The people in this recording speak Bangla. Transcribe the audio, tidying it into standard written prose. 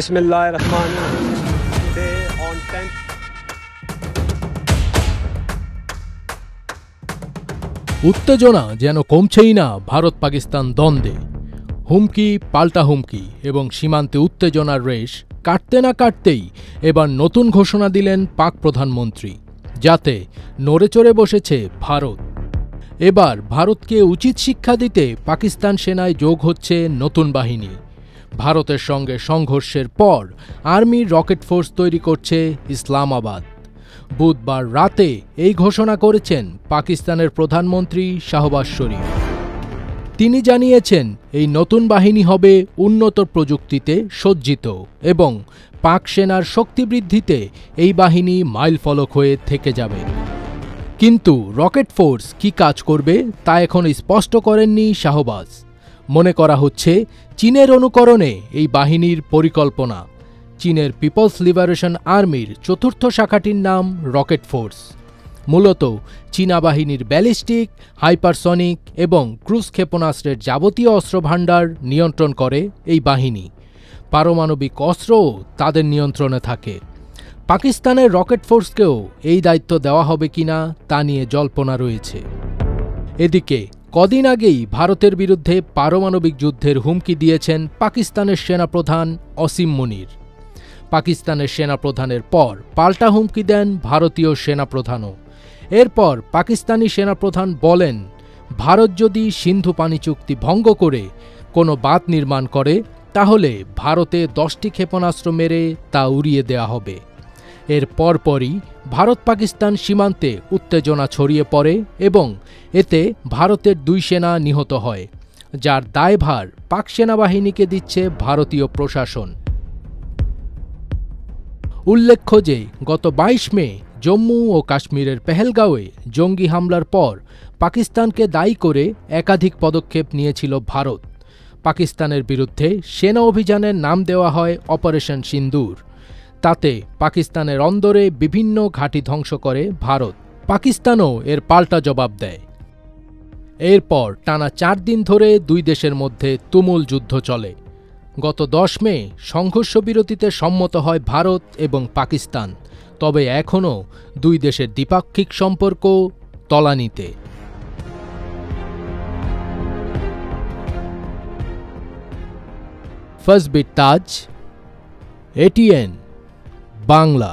Bismillahirrahmanirrahim. Today on 10th উত্তেজনা যেন কমছেই না ভারত পাকিস্তান দ্বন্দ্বে। হুমকি পাল্টা হুমকি এবং সীমান্তে উত্তেজনার রেশ কাটতে না কাটতেই এবার নতুন ঘোষণা দিলেন পাক প্রধানমন্ত্রী, যাতে নড়েচড়ে বসেছে ভারত। এবার ভারতকে উচিত শিক্ষা দিতে পাকিস্তান সেনায় যোগ হচ্ছে নতুন বাহিনী। ভারতের সঙ্গে সংঘর্ষের পর আর্মির রকেট ফোর্স তৈরি করছে ইসলামাবাদ। বুধবার রাতে এই ঘোষণা করেছেন পাকিস্তানের প্রধানমন্ত্রী শাহবাজ শরীফ। তিনি জানিয়েছেন, এই নতুন বাহিনী হবে উন্নত প্রযুক্তিতে সজ্জিত এবং পাক সেনার শক্তি বৃদ্ধিতে এই বাহিনী মাইলফলক হয়ে থেকে যাবে। কিন্তু রকেট ফোর্স কি কাজ করবে তা এখন স্পষ্ট করেননি শাহবাজ। মনে করা হচ্ছে চীনের অনুকরণে এই বাহিনীর পরিকল্পনা। চীনের পিপলস লিবারেশন আর্মির চতুর্থ শাখাটির নাম রকেট ফোর্স। মূলত চীনা বাহিনীর ব্যালিস্টিক, হাইপারসনিক এবং ক্রুজ ক্ষেপণাস্ত্রের যাবতীয় অস্ত্রভাণ্ডার নিয়ন্ত্রণ করে এই বাহিনী। পারমাণবিক অস্ত্রও তাদের নিয়ন্ত্রণে থাকে। পাকিস্তানের রকেট ফোর্সকেও এই দায়িত্ব দেওয়া হবে কিনা তা নিয়ে জল্পনা রয়েছে। এদিকে কদিন আগেই ভারতের বিরুদ্ধে পারমাণবিক যুদ্ধের হুমকি দিয়েছেন পাকিস্তানের সেনাপ্রধান অসীম মুনির। পাকিস্তানের সেনাপ্রধানের পর পাল্টা হুমকি দেন ভারতীয় সেনাপ্রধানও। এরপর পাকিস্তানি সেনাপ্রধান বলেন, ভারত যদি সিন্ধু পানি চুক্তি ভঙ্গ করে কোনো বাঁধ নির্মাণ করে তাহলে ভারতে 10টি ক্ষেপণাস্ত্র মেরে তা উড়িয়ে দেওয়া হবে। এর পরপরই ভারত পাকিস্তান সীমান্তে উত্তেজনা ছড়িয়ে পড়ে এবং এতে ভারতের 2 সেনা নিহত হয়, যার দায়ভার পাক সেনাবাহিনীকে দিচ্ছে ভারতীয় প্রশাসন। উল্লেখ্য যে গত 22 মে জম্মু ও কাশ্মীরের পেহেলগাঁওয়ে জঙ্গি হামলার পর পাকিস্তানকে দায়ী করে একাধিক পদক্ষেপ নিয়েছিল ভারত। পাকিস্তানের বিরুদ্ধে সেনা অভিযানের নাম দেওয়া হয় অপারেশন সিন্দুর। তাতে পাকিস্তানের অন্দরে বিভিন্ন ঘাঁটি ধ্বংস করে ভারত। পাকিস্তানও এর পাল্টা জবাব দেয়। এরপর টানা 4 দিন ধরে 2 দেশের মধ্যে তুমুল যুদ্ধ চলে। গত 10 মে সংঘর্ষ বিরতিতে সম্মত হয় ভারত এবং পাকিস্তান, তবে এখনও 2 দেশের দ্বিপাক্ষিক সম্পর্ক তলানিতে। ফজবির তাজ, ATN বাংলা।